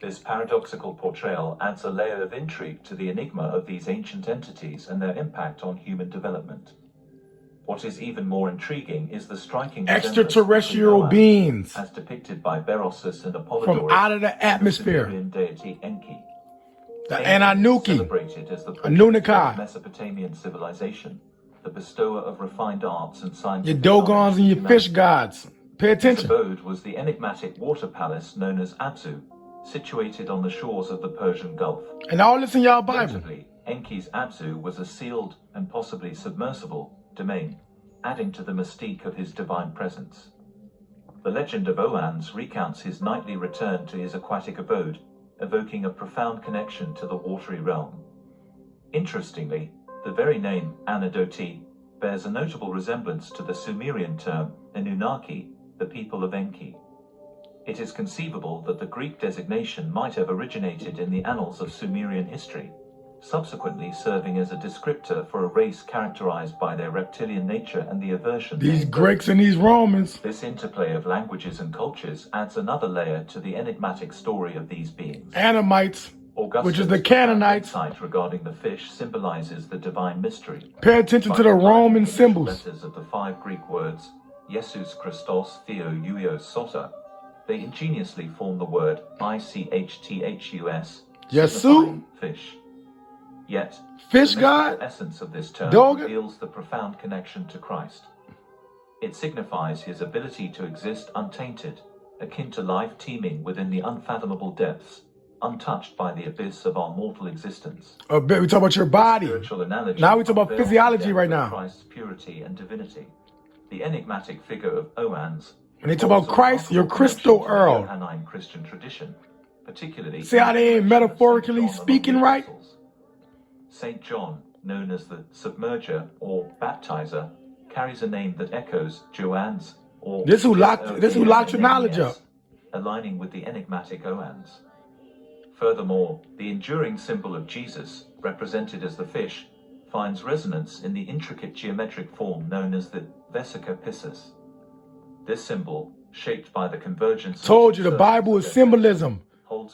This paradoxical portrayal adds a layer of intrigue to the enigma of these ancient entities and their impact on human development. What is even more intriguing is the striking extraterrestrial beings as depicted by Berossus and Apollodorus from out of the atmosphere. The Sumerian deity Enki. The Anunnaki, celebrated as the Anunnaki, Mesopotamian civilization, the bestower of refined arts and scientific your Dogons and your fish gods. Pay attention. His abode was the enigmatic water palace known as Abzu, situated on the shores of the Persian Gulf. And all this in y'all Bible. Notably, Enki's Abzu was a sealed and possibly submersible domain, adding to the mystique of his divine presence. The legend of Oannes recounts his nightly return to his aquatic abode, evoking a profound connection to the watery realm. Interestingly, the very name Anadoti bears a notable resemblance to the Sumerian term Anunnaki, the people of Enki. It is conceivable that the Greek designation might have originated in the annals of Sumerian history, subsequently serving as a descriptor for a race characterized by their reptilian nature and the aversion. These Greeks and these Romans. This interplay of languages and cultures adds another layer to the enigmatic story of these beings. Anamites, which is the Canaanites. Insight regarding the fish symbolizes the divine mystery. Pay attention to the Roman symbols. Letters of the 5 Greek words, Jesus Christos Theo Uios Sota, they ingeniously form the word ICHTHUS, Yesu, fish. Yet, fish the God, essence of this term Dog reveals the profound connection to Christ. It signifies his ability to exist untainted, akin to life teeming within the unfathomable depths, untouched by the abyss of our mortal existence. We talk about your body. Now we talk about physiology right now. Christ's purity and divinity. The enigmatic figure of Oannes. When they talk about Christ, your crystal Earl. Johannine Christian tradition, particularly. See how they ain't metaphorically speaking right? Saint John, known as the Submerger or Baptizer, carries a name that echoes Joanne's or this who locked your knowledge up, aligning with the enigmatic Oannes. Furthermore, the enduring symbol of Jesus, represented as the fish, finds resonance in the intricate geometric form known as the Vesica Piscis. This symbol, shaped by the convergence. Told you the Bible is symbolism.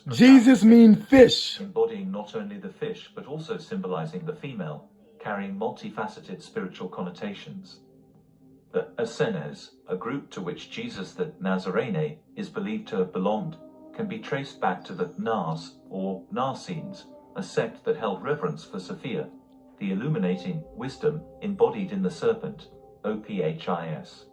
Jesus means fish. Embodying not only the fish, but also symbolizing the female, carrying multifaceted spiritual connotations. The Essenes, a group to which Jesus the Nazarene is believed to have belonged, can be traced back to the Nars, or Narsenes, a sect that held reverence for Sophia, the illuminating wisdom embodied in the serpent, Ophis.